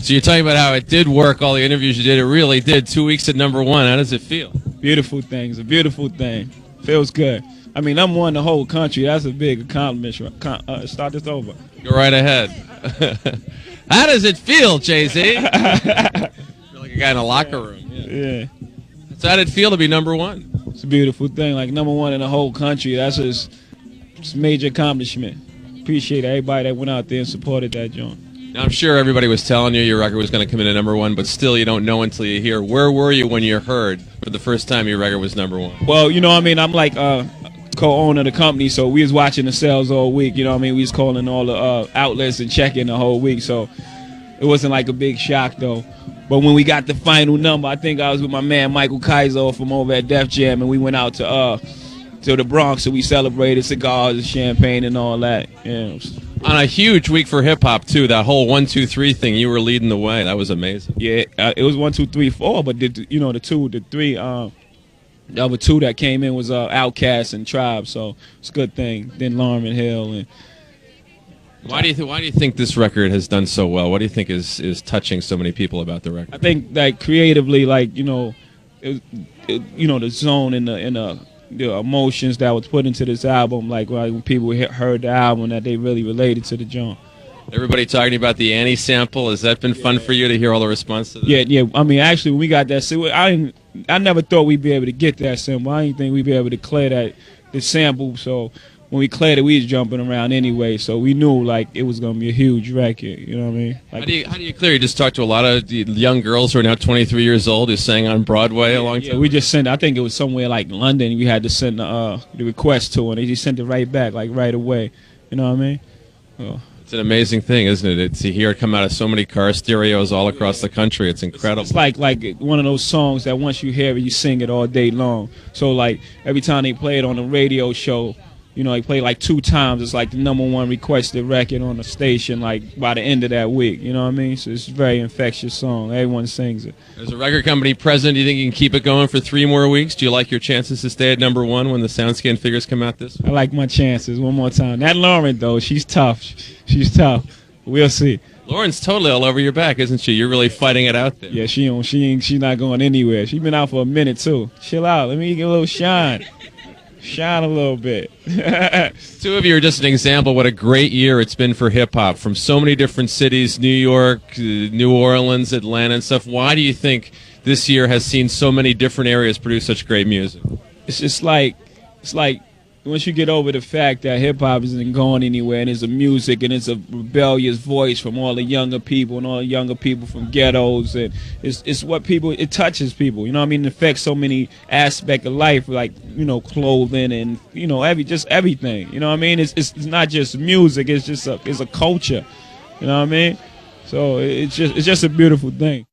So you're talking about how it did work, all the interviews you did. It really did. 2 weeks at #1. How does it feel? Beautiful thing. It's a beautiful thing. Feels good. I mean, #1 in the whole country. That's a big accomplishment. Start this over. Go right ahead. How does it feel, Jayz? Feel like a guy in a locker room. Yeah. So how did it feel to be #1? It's a beautiful thing. Like #1 in the whole country. That's just a major accomplishment. Appreciate everybody that went out there and supported that joint. Now, I'm sure everybody was telling you your record was going to come in at #1, but still you don't know until you hear. Where were you when you heard for the first time your record was #1? Well, you know what I mean? I'm like co-owner of the company, so we was watching the sales all week. You know what I mean? We was calling all the outlets and checking the whole week, so it wasn't like a big shock, though. But when we got the final number, I think I was with my man Michael Kaiser from over at Def Jam, and we went out to the Bronx, and we celebrated cigars and champagne and all that. Yeah. On a huge week for hip-hop, too. That whole 1, 2, 3 thing, you were leading the way. That was amazing. Yeah, it was 1, 2, 3, 4, but the 3, the other 2 that came in was Outkast and Tribe, so it's a good thing. Then Lauryn Hill. And why do you think this record has done so well? What do you think is touching so many people about the record? I think that creatively, like the zone and the emotions that was put into this album, like when people heard the album, that they really related to the joint. Everybody talking about the Annie sample. Has that been fun for you to hear all the response to that? Yeah. I mean, actually, when we got that sample, I never thought we'd be able to get that sample. I didn't think we'd be able to clear the sample. So when we cleared it, we was jumping around anyway. So we knew like it was gonna be a huge record. You know what I mean? Like, how do you clear? You just talked to a lot of young girls who are now 23 years old who sang on Broadway a long time. Yeah, we just sent. I think it was somewhere like London. We had to send the request to, and they just sent it right back, like right away. You know what I mean? Oh. It's an amazing thing, isn't it? To hear it come out of so many car stereos all across the country. It's incredible. It's like one of those songs that once you hear it, you sing it all day long. So like every time they play it on a radio show, they play like 2 times. It's like the #1 requested record on the station, like by the end of that week. You know what I mean? So it's a very infectious song. Everyone sings it. As a record company president, do you think you can keep it going for 3 more weeks? Do you like your chances to stay at #1 when the SoundScan figures come out this week? I like my chances. One more time. That Lauryn, though, she's tough. She's tough. We'll see. Lauryn's totally all over your back, isn't she? You're really fighting it out there. Yeah, she's not going anywhere. She's been out for a minute too. Chill out. Let me get a little shine. Shine a little bit. 2 of you are just an example what a great year it's been for hip-hop from so many different cities, New York, New Orleans, Atlanta and stuff. Why do you think this year has seen so many different areas produce such great music? It's just like once you get over the fact that hip-hop isn't going anywhere, and it's a music and it's a rebellious voice from all the younger people and all the younger people from ghettos, and it's what people, it touches people, you know what I mean? It affects so many aspects of life, like, clothing and, just everything, you know what I mean? It's not just music, it's a culture, you know what I mean? So it's just a beautiful thing.